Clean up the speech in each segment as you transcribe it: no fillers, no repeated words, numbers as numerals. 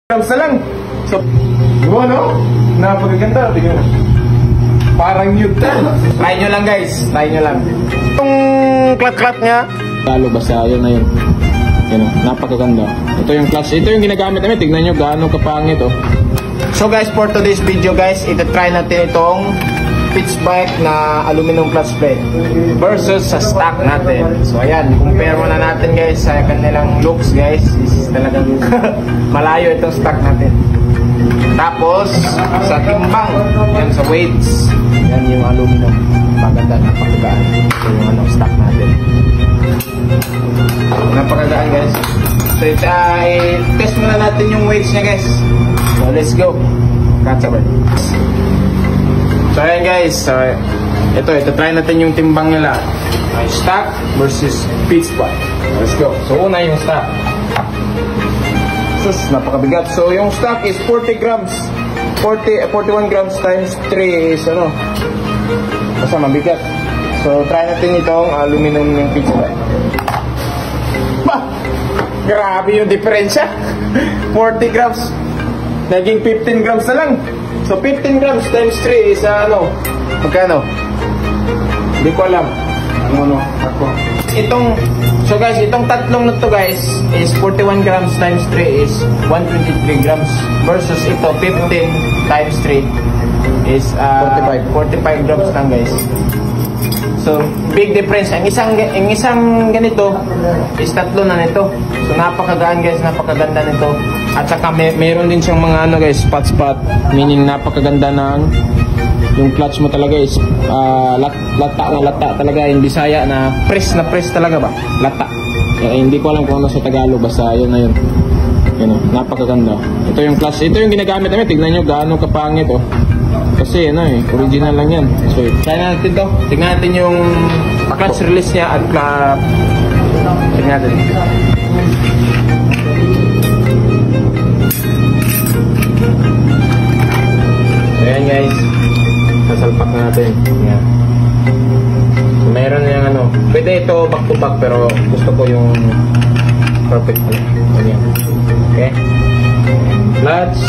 grams na lang. So, no? Napakaganda. Tingnan mo. Parang neutral. Try nyo lang guys. Try nyo lang. Itong clutch niya. Lalo basta yun na yun. Yan o, napakaganda. Ito yung clutch. Ito yung ginagamit namin. Tignan nyo gaano kapangit o. So guys, for today's video guys, ito-try natin itong pitch bike na aluminum clutch plate versus sa stock natin. So ayan, compare muna natin guys sa kanilang looks guys. Is talagang malayo itong stock natin. Tapos sa timbang, yan sa weights, yan yung aluminum. Maganda, napakagaan. So yung ano, stock natin. Napakagaan guys. So test muna natin yung weights niya guys. So let's go. Catch up. So ayan guys, ito try natin yung timbang nila. Stock versus pitch bike. Let's go. So una yung stock. Sus, napakabigat. So yung stock is 40 grams. 41 grams times 3 is ano, basta mabigat. So try natin itong aluminum yung pitch bike. Bah! Grabe yung diferensya. 40 grams. Naging 15 grams na lang. So 15 grams times 3 is ano? Magkano? Hindi ko alam. Ano ako. So guys, itong tatlong na to guys is 41 grams times 3 is 123 grams versus ito 15 times 3 is 45 grams lang guys. So big difference. Ang isang ganito is tatlo na nito. So napakagaan guys, napakaganda nito. At saka mayroon din siyang mga ano guys, spot, meaning napakaganda ng yung clutch mo talaga is lata talaga, in Bisaya na press talaga ba? Lata. Hindi ko alam kung ano sa Tagalog, basta yun na yun. Yun o, napakaganda. Ito yung clutch, ito yung ginagamit namin. Tignan nyo gaano kapangit o. Kasi ano original lang yan. So try natin to. Tignan natin yung clutch release niya at tignan natin. Ayan guys, sasalpak na natin. Ayan. So, mayroon na yung ano, pwede ito back to back pero gusto ko yung perfect. Ayan. Okay. Clutch.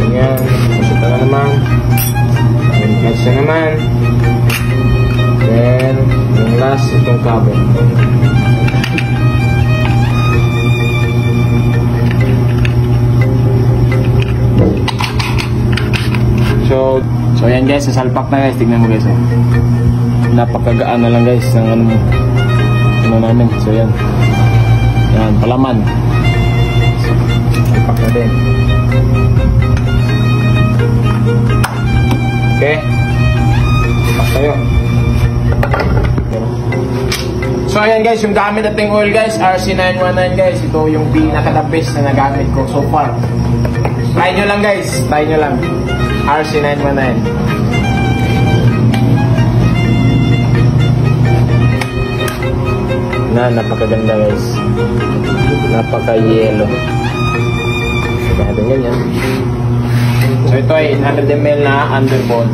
Ayan. Masita na naman. Ayan, clutch na naman. Then, yung last, itong cover. So ayan guys, sasalpak na guys. Tignan mo guys. Napakagaan na lang guys ng ano namin. So yan. Yan, palaman. Salpak na din. Okay. Salpak tayo. So ayan guys, yung gamit nating oil guys, RC919 guys. Ito yung pinaka-the best na nagamit ko so far. Try nyo lang guys. Try nyo lang. RC919. Napakaganda guys. Napaka-yellow. Ganyan ganyan. So ito ay 800 ml na underbone.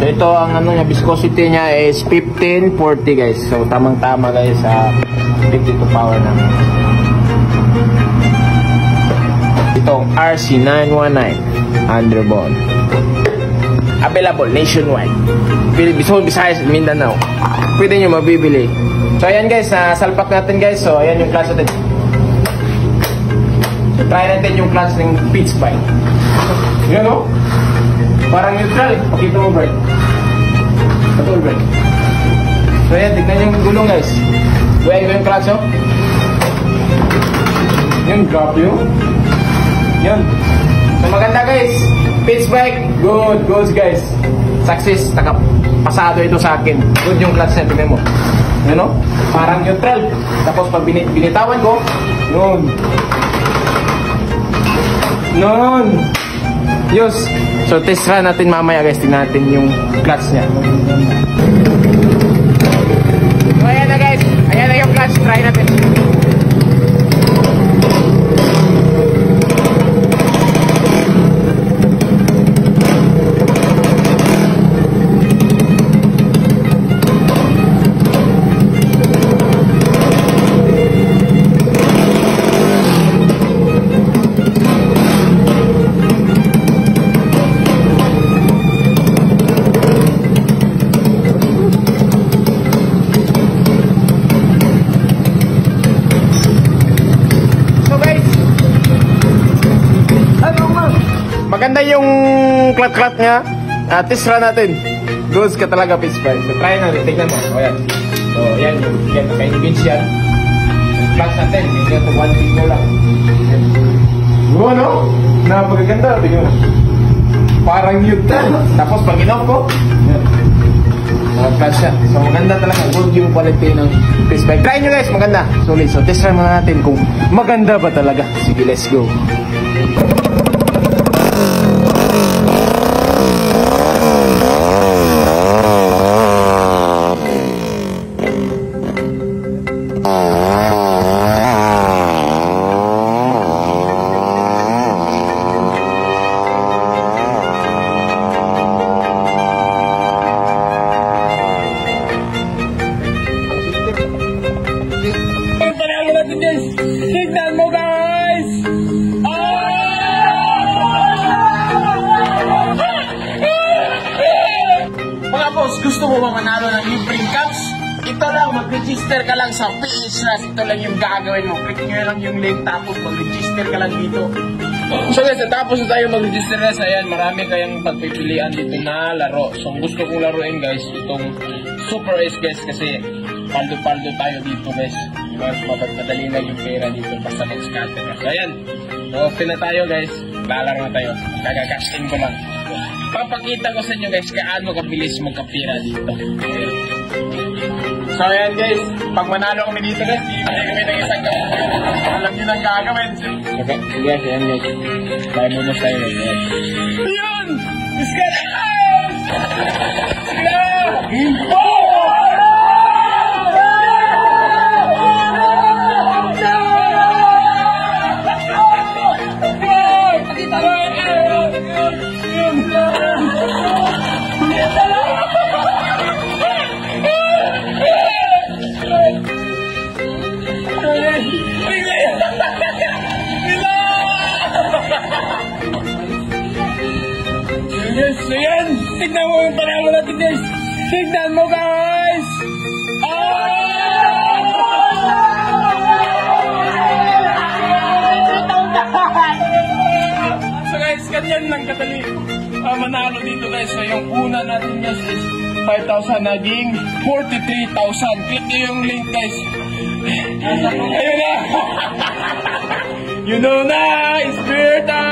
So ito ang ano niya, viscosity niya is 1540 guys. So tamang-tama guys sa 52 power na. Itong RC919 underbone. Available nationwide. Philippines, Visayas, Mindanao. Pwede nyo mabibili. So ayan guys, salpak natin guys. So ayan yung clutch natin. So try natin yung clutch ng pitch bike. Yan o. Parang neutral. Pakita mo brake. Patul brake. So ayan, tignan yung gulong guys. Buhay ko yung clutch o. Yan, drop yun. Yan. So maganda guys. Pitch bike, good guys. Success, pasado ito sa akin. Good yung clutch na, tingnan mo. You know? Parang neutral. Tapos pag binitawan ko, noon. Yus. So test run natin mamaya guys. Tingnan natin yung clutch niya. So ayan na guys. Ayan na yung clutch. Try natin. maganda yung klat-klat niya. Test run natin. Goods ka talaga, Pitch Bike. So, try natin. Tignan mo. O, yan. So, yan. Yan. Naka-engage yan. Clutch natin. Hindi ito 1 finger lang. Yan. Oo, no? Napagaganda. Tignan mo. Parang mute na. Tapos, pag in-off ko, yan. Clutch siya. So, maganda talaga. Good yung quality ng Pitch Bike. Try nyo guys. Maganda. Solid. So, test run muna natin kung maganda ba talaga. Sige, let's go. Tignan mo guys! Mga boss, gusto mo ba manalo ng libreng caps? Ito lang, mag-register ka lang sa PHLAS. Ito lang yung gagawin mo. Click nyo lang yung link tapos mag-register ka lang dito. So guys, tapos na tayo mag-register na sa yan. Marami kayang pagpipilian dito na laro. So gusto kong laruin guys, itong Super Ace guys kasi paldo-paldo tayo dito guys. Mapagpadali lang yung pera dito basta mag-scatter. So ayan, okay na tayo guys. Lalaro na tayo. Gagagashing ko lang. Papakita ko sa inyo guys kaano kabilis magkapira dito. So ayan guys, pag manalo kami dito guys, bibigay kami ng isang gawin. Alam nyo nang gagawin. Okay guys, ayan guys. Tayo muna tayo guys. Ayun! Scatter! Info! So yan, tignan mo yung panalo natin guys. Tignan mo guys. So guys, ganyan lang kadali manalo dito guys. So yung una natin guys is 5,000 naging 43,000. Click nyo yung link guys. Ayun na. You know na, it's beer time.